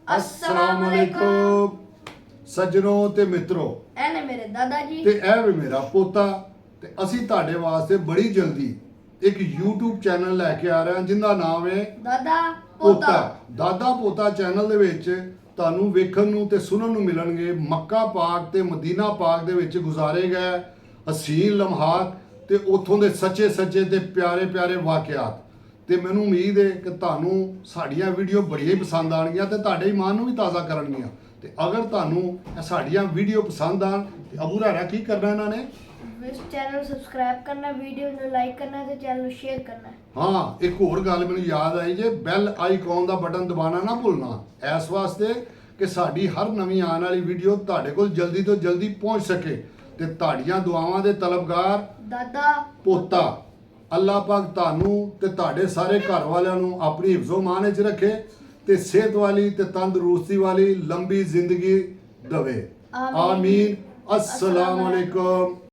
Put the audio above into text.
अस्सलाम वालेकुम सज्जनों ते मित्रों, ਇਹ ਨੇ ਮੇਰੇ ਦਾਦਾ ਜੀ ਤੇ ਇਹ ਵੀ ਮੇਰਾ ਪੋਤਾ ਤੇ ਅਸੀਂ ਤੁਹਾਡੇ ਵਾਸਤੇ ਬੜੀ ਜਲਦੀ ਇੱਕ YouTube ਚੈਨਲ ਲੈ ਕੇ ਆ ਰਹੇ ਹਾਂ ਜਿੰਦਾ ਨਾਮ ਹੈ ਦਾਦਾ ਪੋਤਾ। ਪੋਤਾ ਦਾਦਾ ਪੋਤਾ ਚੈਨਲ ਦੇ ਵਿੱਚ ਤੁਹਾਨੂੰ ਵੇਖਣ ਨੂੰ ਤੇ ਸੁਣਨ ਨੂੰ ਮਿਲਣਗੇ ਮੱਕਾ ਪਾਕ ਤੇ ਮਦੀਨਾ ਪਾਕ ਦੇ ਵਿੱਚ ਗੁਜ਼ਾਰੇ ਗਏ ਹਸੀਨ ਲਮਹਾਤ ਤੇ ਉੱਥੋਂ ਦੇ ਸੱਚੇ ਸੱਚੇ ਤੇ ਪਿਆਰੇ ਪਿਆਰੇ ਵਾਕਿਆਤ। ਤੇ ਮੈਨੂੰ ਉਮੀਦ ਹੈ ਕਿ ਤੁਹਾਨੂੰ ਸਾਡੀਆਂ ਵੀਡੀਓ ਬੜੀਆਂ ਹੀ ਪਸੰਦ ਆਣਗੀਆਂ ਤੇ ਤੁਹਾਡੇ ਈਮਾਨ ਨੂੰ ਵੀ ਤਾਜ਼ਾ ਕਰਨਗੀਆਂ। ਤੇ ਅਗਰ ਤੁਹਾਨੂੰ ਇਹ ਸਾਡੀਆਂ ਵੀਡੀਓ ਪਸੰਦ ਆਣ ਤੇ ਅਬੂ ਰਾਰਾ ਕੀ ਕਰਨਾ ਇਹਨਾਂ ਨੇ ਇਸ ਚੈਨਲ ਨੂੰ ਸਬਸਕ੍ਰਾਈਬ ਕਰਨਾ, ਵੀਡੀਓ ਨੂੰ ਲਾਈਕ ਕਰਨਾ ਤੇ ਚੈਨਲ ਨੂੰ ਸ਼ੇਅਰ ਕਰਨਾ। ਹਾਂ, ਇੱਕ ਹੋਰ ਗੱਲ ਮੈਨੂੰ ਯਾਦ ਆਈ ਜੇ ਬੈਲ ਆਈਕਨ ਦਾ ਬਟਨ ਦਬਾਉਣਾ ਨਾ ਭੁੱਲਣਾ, ਇਸ ਵਾਸਤੇ ਕਿ ਸਾਡੀ ਹਰ ਨਵੀਂ ਆਉਣ ਵਾਲੀ ਵੀਡੀਓ ਤੁਹਾਡੇ ਕੋਲ ਜਲਦੀ ਤੋਂ ਜਲਦੀ ਪਹੁੰਚ ਸਕੇ। ਤੇ ਤੁਹਾਡੀਆਂ ਦੁਆਵਾਂ ਦੇ ਤਲਬਗਾਰ ਦਾਦਾ ਪੋਤਾ। ਅੱਲਾਹ ਪਾਕ ਤੁਹਾਨੂੰ ਤੇ ਤੁਹਾਡੇ ਸਾਰੇ ਘਰ ਵਾਲਿਆਂ ਨੂੰ ਆਪਣੀ ਹਿਫਜ਼ੋ ਮਾਨ ਵਿੱਚ ਰੱਖੇ ਤੇ ਸਿਹਤ ਵਾਲੀ ਤੇ ਤੰਦਰੁਸਤੀ ਵਾਲੀ ਲੰਬੀ ਜ਼ਿੰਦਗੀ ਦੇਵੇ। ਆਮੀਨ। ਆਮੀਨ। अस्सलाम वालेकुम।